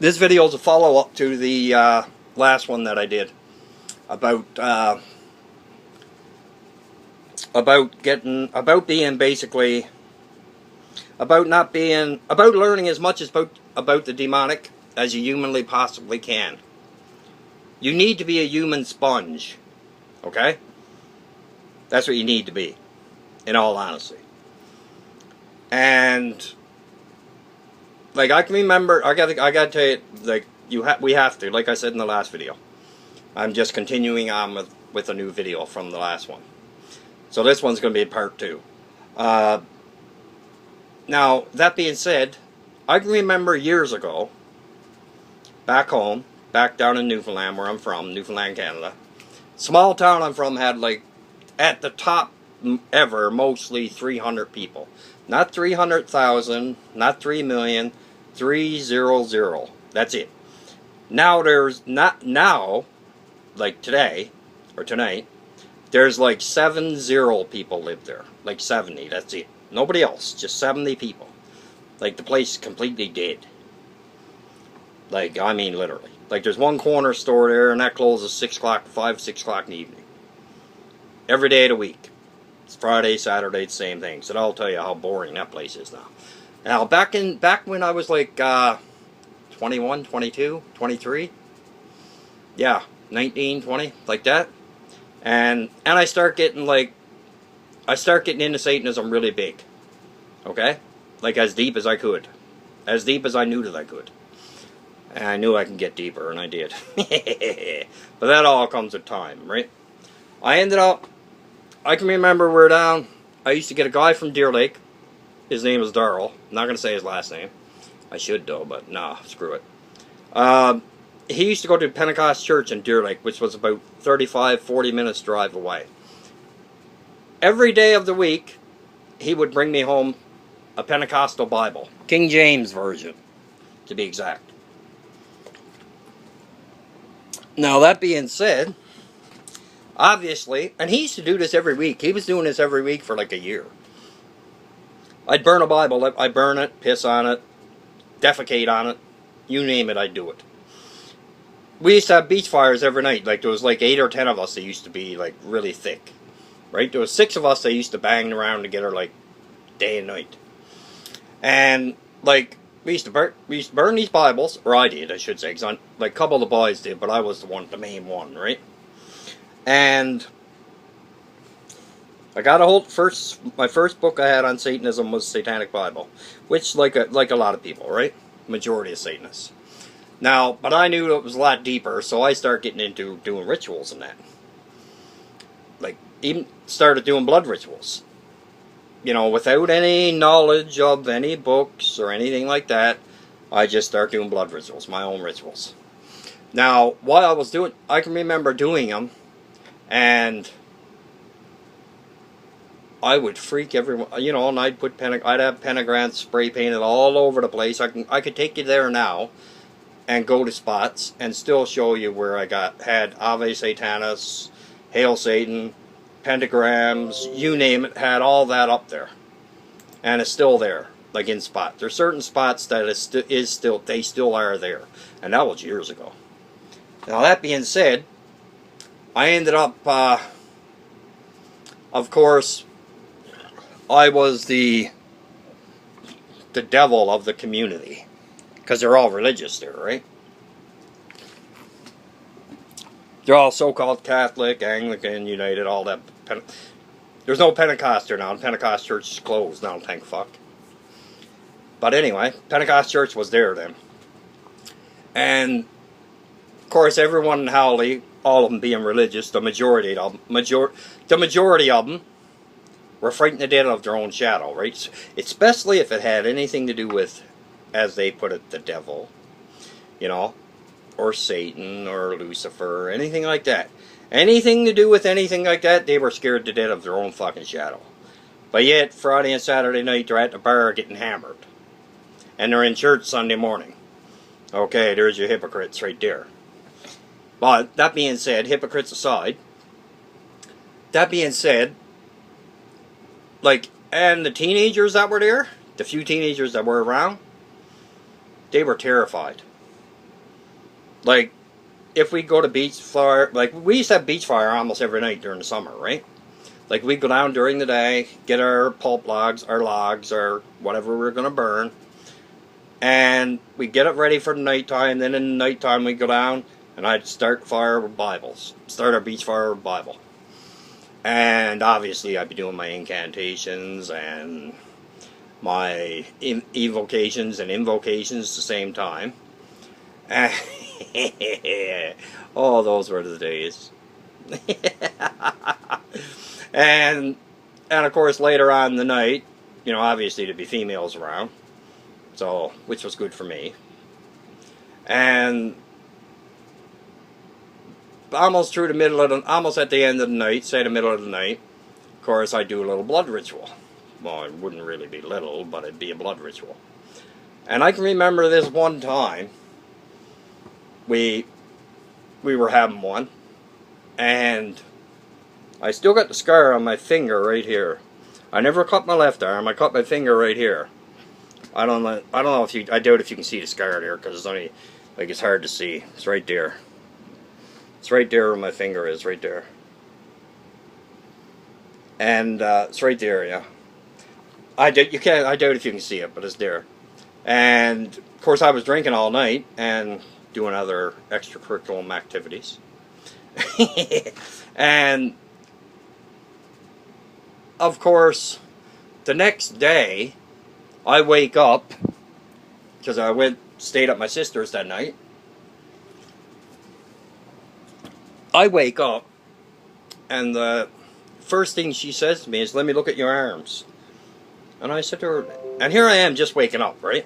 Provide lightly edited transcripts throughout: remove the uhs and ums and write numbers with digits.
This video is a follow-up to the last one that I did about learning as much about the demonic as you humanly possibly can. You need to be a human sponge, okay? That's what you need to be, in all honesty. And like, I can remember, I gotta tell you, like, we have to, like I said in the last video. I'm just continuing on with a new video from the last one. So this one's going to be part 2. Now, that being said, I can remember years ago, back home, back down in Newfoundland, where I'm from, Newfoundland, Canada. Small town I'm from had, like, at the top ever, mostly 300 people. Not 300,000, not 3 million, 300. That's it. Now there's now, like today, or tonight, there's like 70 people live there. Like 70, that's it. Nobody else, just 70 people. Like, the place is completely dead. Like, I mean literally. Like, there's one corner store there, and that closes 6 o'clock, 6 o'clock in the evening. Every day of the week. It's Friday, Saturday, the same thing. So that'll tell you how boring that place is now. Now, back when I was like 21, 22, 23. Yeah, 19, 20, like that. And I start getting into Satanism really big. Okay? Like, as deep as I could. As deep as I knew that I could. And I knew I could get deeper, and I did. But that all comes with time, right? I can remember we're down, I used to get a guy from Deer Lake. His name was Darrell. I'm not going to say his last name. I should though, but nah, screw it. He used to go to Pentecost church in Deer Lake, which was about 35-40 minutes drive away. Every day of the week, he would bring me home a Pentecostal Bible. King James Version, to be exact. Now, that being said, obviously, and he used to do this every week. He was doing this every week for like a year. I'd burn a Bible. I'd burn it, piss on it, defecate on it. You name it, I'd do it. We used to have beach fires every night. Like, there was like 8 or 10 of us that used to be like really thick. Right? There was 6 of us that used to bang around together like day and night. And like, we used to burn these Bibles, or I did, I should say, because like a couple of the boys did, but I was the main one, right? And I got my first book I had on Satanism was Satanic Bible, which like a lot of people, right? Majority of Satanists. Now, but I knew it was a lot deeper, so I started getting into doing rituals and that. Like, even started doing blood rituals. You know, without any knowledge of any books or anything like that, I just started doing blood rituals, my own rituals. Now, while I was doing, I can remember doing them, and I would freak everyone, you know, and I'd have pentagrams spray painted all over the place. I could take you there now and go to spots and still show you where I had Ave Satanas, Hail Satan, pentagrams, you name it, had all that up there. And it's still there, like in spots. There's certain spots that they still are there. And that was years ago. Now, that being said, I ended up, of course, I was the devil of the community. Because they're all religious there, right? They're all so-called Catholic, Anglican, United, all that. There's no Pentecost there now. Pentecost church is closed now, thank fuck. But anyway, Pentecost church was there then. And, of course, everyone in Howley, all of them being religious, the majority of them were frightened to death of their own shadow, right? Especially if it had anything to do with, as they put it, the devil, you know, or Satan, or Lucifer, or anything like that. Anything to do with anything like that, they were scared to death of their own fucking shadow. But yet, Friday and Saturday night, they're at the bar getting hammered. And they're in church Sunday morning. Okay, there's your hypocrites right there. But, that being said, hypocrites aside, that being said, like, and the teenagers that were there, the few teenagers that were around, they were terrified. Like, if we go to beach fire, like, we used to have beach fire almost every night during the summer, right? Like, we'd go down during the day, get our pulp logs, or whatever we're going to burn, and we'd get it ready for the nighttime. Then in the nighttime, we'd go down, and I'd start fire with Bibles. Start our beach fire with Bible. And obviously, I'd be doing my incantations and my evocations and invocations at the same time. Oh, those were the days. and of course, later on in the night, you know, obviously there'd be females around, so which was good for me. And almost through the middle of the, almost at the end of the night, say the middle of the night, of course, I do a little blood ritual. Well, it wouldn't really be little, but it'd be a blood ritual. And I can remember this one time, we were having one, and I still got the scar on my finger right here. I never cut my left arm, I cut my finger right here. I don't know if you, I doubt if you can see the scar there, because it's only, like, it's hard to see. It's right there. It's right there where my finger is, right there. And it's right there, yeah. I doubt if you can see it, but it's there. And of course, I was drinking all night and doing other extracurricular activities. And of course, the next day, I wake up because I stayed at my sister's that night. I wake up, and the first thing she says to me is, "Let me look at your arms." And I said to her, and here I am just waking up, right?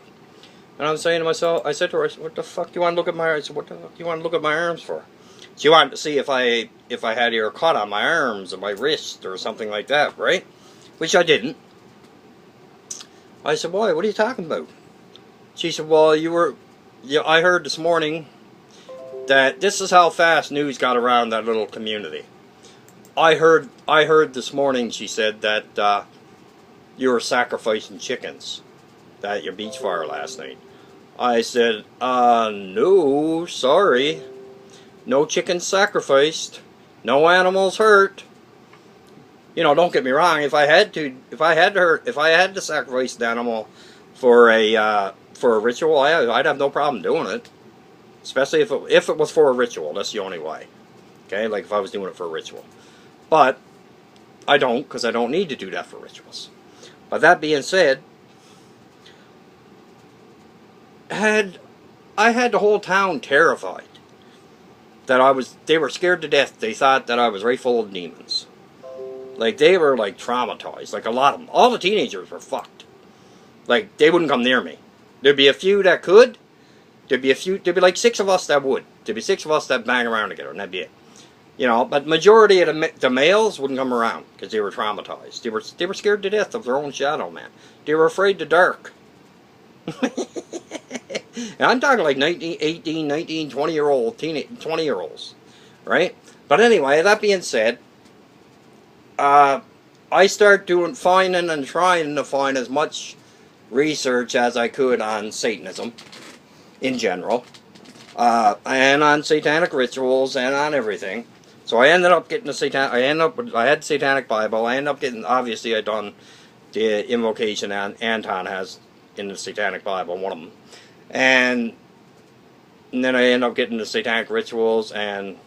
And I'm saying to myself, I said to her, I said, "What the fuck do you want to look at my arms?" I said, "What the fuck do you want to look at my arms for?" She wanted to see if I had your cut on my arms or my wrist or something like that, right? Which I didn't. I said, "Why? What are you talking about?" She said, "Well, I heard this morning that this is how fast news got around that little community. I heard this morning," she said, "that you were sacrificing chickens at your beach fire last night." I said, "No, sorry. No chickens sacrificed. No animals hurt. You know, don't get me wrong. If I had to sacrifice an animal for a ritual, I'd have no problem doing it. Especially if it was for a ritual. That's the only way. Okay, like if I was doing it for a ritual. But I don't, because I don't need to do that for rituals. But that being said, I had the whole town terrified. They were scared to death. They thought that I was right full of demons. Like, they were, like, traumatized. Like, a lot of them. All the teenagers were fucked. Like, they wouldn't come near me. There'd be a few that could. There'd be like 6 of us that would. There'd be 6 of us that bang around together, and that'd be it. You know, but majority of the males wouldn't come around, because they were traumatized. They were scared to death of their own shadow, man. They were afraid to dark. And I'm talking like 19, 18, 19, 20-year-olds, right? But anyway, that being said, I start finding and trying to find as much research as I could on Satanism in general, and on satanic rituals and on everything. So I ended up getting I had Satanic Bible. I ended up getting, obviously, I done the invocation Anton has in the Satanic Bible, one of them. And then I ended up getting the Satanic Rituals, and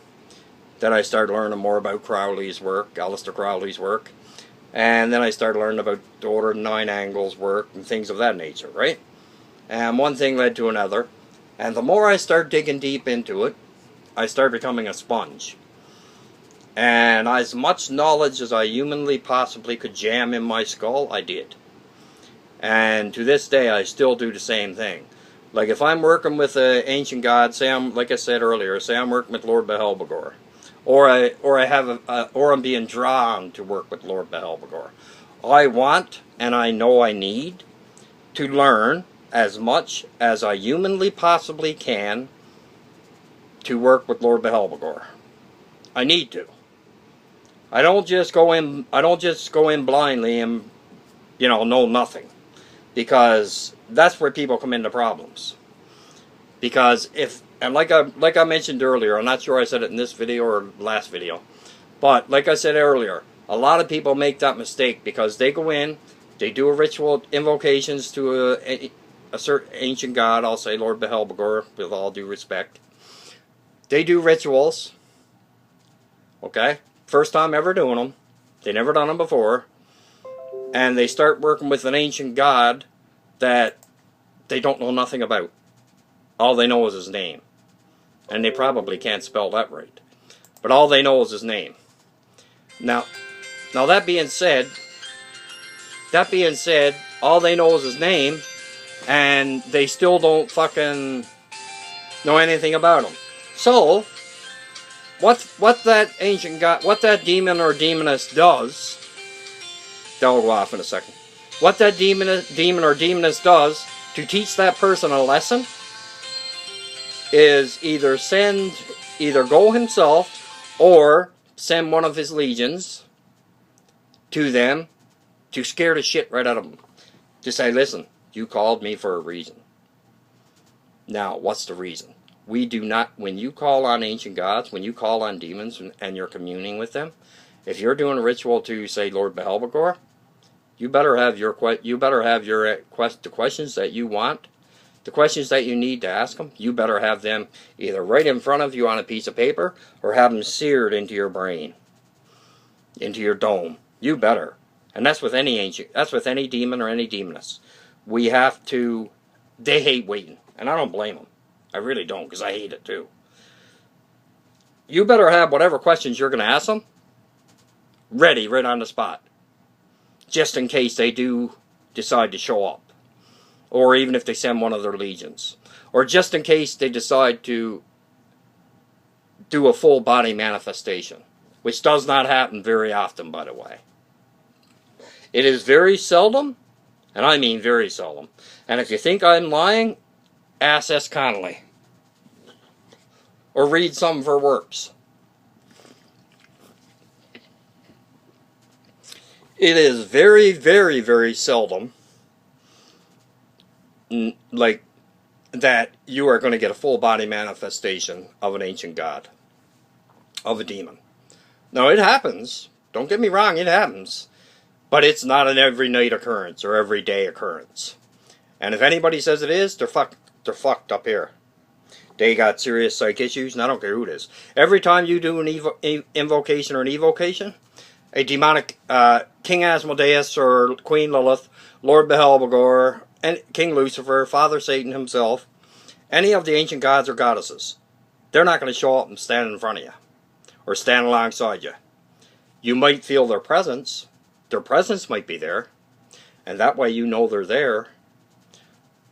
then I started learning more about Crowley's work, Aleister Crowley's work. And then I started learning about the Order of Nine Angles work and things of that nature, right? And one thing led to another. And the more I started digging deep into it, I started becoming a sponge. And as much knowledge as I humanly possibly could jam in my skull, I did. And to this day, I still do the same thing. Like, if I'm working with an ancient god, say like I said earlier, say I'm working with Lord Behelbegor, or I'm being drawn to work with Lord Behelbegor, I want, and I know I need, to learn as much as I humanly possibly can to work with Lord Behelbegor. I need to. I don't just go in blindly and, you know nothing. Because that's where people come into problems. Because if And like I mentioned earlier, I'm not sure I said it in this video or last video, but like I said earlier, a lot of people make that mistake because they go in, they do a ritual invocations to a certain ancient god, I'll say Lord Behelbegor, with all due respect. They do rituals, okay? First time ever doing them. They never done them before. And they start working with an ancient god that they don't know nothing about. All they know is his name. And they probably can't spell that right. But all they know is his name. Now that being said, all they know is his name, and they still don't fucking know anything about him. So, what that ancient god, what that demon or demoness does, that'll go off in a second. What that demon or demoness does to teach that person a lesson is either go himself or send one of his legions to them to scare the shit right out of them. To say, listen, you called me for a reason. Now, what's the reason? We do not, when you call on ancient gods, when you call on demons and you're communing with them, if you're doing a ritual to, say, Lord Behelbegor, you better have the questions that you want, the questions that you need to ask them, you better have them either right in front of you on a piece of paper or have them seared into your brain, into your dome. You better. And that's with any demon or any demoness. We have to, they hate waiting. And I don't blame them. I really don't, because I hate it too. You better have whatever questions you're going to ask them ready right on the spot. Just in case they do decide to show up. Or even if they send one of their legions. Or just in case they decide to do a full body manifestation. Which does not happen very often, by the way. It is very seldom, and I mean very seldom. And if you think I'm lying, ask S. Connolly. Or read some of her works. It is very, very, very seldom like that you are going to get a full body manifestation of an ancient god, of a demon. Now it happens, don't get me wrong, it happens, but it's not an every night occurrence or every day occurrence. And if anybody says it is, they're fucked up here. They got serious psych issues, and I don't care who it is. Every time you do an invocation or an evocation, a demonic King Asmodeus or Queen Lilith, Lord Behelbegor, and King Lucifer, Father Satan himself, any of the ancient gods or goddesses, they're not going to show up and stand in front of you or stand alongside you. You might feel their presence. Their presence might be there, and that way you know they're there.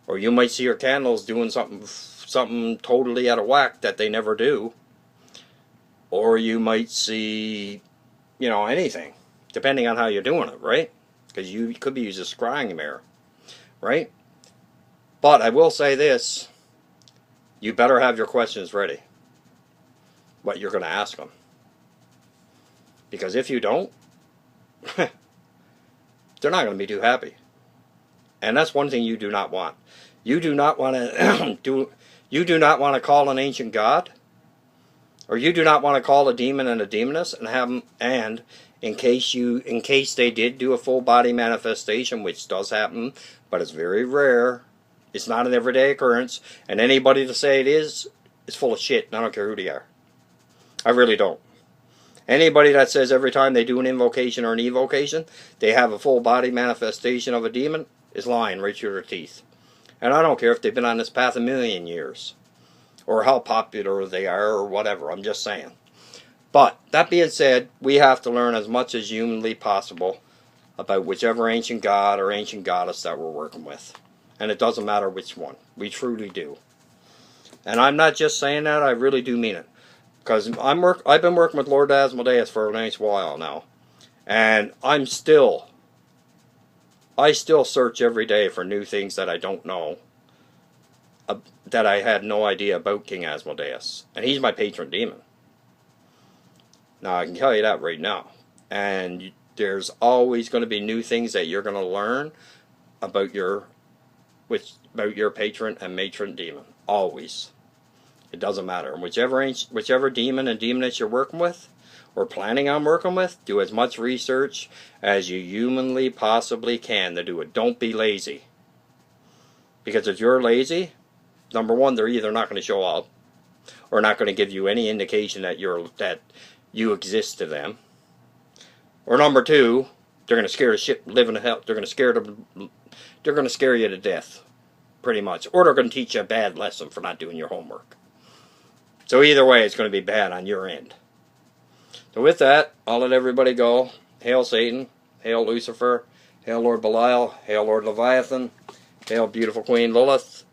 Or you might see your candles doing something totally out of whack that they never do. Or you might see, you know, anything, depending on how you're doing it, right? Because you could be using a scrying mirror, right? But I will say this, you better have your questions ready, what you're going to ask them. Because if you don't, they're not going to be too happy. And that's one thing you do not want. You do not want to you do not want to call an ancient god, or you do not want to call a demon and a demoness and have them, and in case they did do a full body manifestation, which does happen, but it's very rare. It's not an everyday occurrence, and anybody to say it is full of shit, and I don't care who they are. I really don't. Anybody that says every time they do an invocation or an evocation, they have a full body manifestation of a demon, is lying right through their teeth. And I don't care if they've been on this path a million years, or how popular they are, or whatever, I'm just saying. But, that being said, we have to learn as much as humanly possible about whichever ancient god or ancient goddess that we're working with. And it doesn't matter which one. We truly do. And I'm not just saying that, I really do mean it. Because I've been working with Lord Asmodeus for a nice while now. And I still search every day for new things that I don't know, that I had no idea about King Asmodeus. And he's my patron demon. Now, I can tell you that right now. And there's always going to be new things that you're going to learn about your patron and matron demon. Always. It doesn't matter. Whichever demon and demoness you're working with, or planning on working with, do as much research as you humanly possibly can to do it. Don't be lazy. Because if you're lazy, number one, they're either not going to show up, or not going to give you any indication that you exist to them. Or number two, they're going to scare the shit living hell. They're going to scare you to death, pretty much. Or they're going to teach you a bad lesson for not doing your homework. So either way, it's going to be bad on your end. So with that, I'll let everybody go. Hail Satan, hail Lucifer, hail Lord Belial, hail Lord Leviathan, hail beautiful Queen Lilith,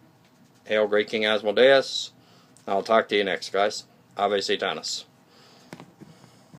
hail great King Asmodeus. I'll talk to you next, guys. Ave Satanis.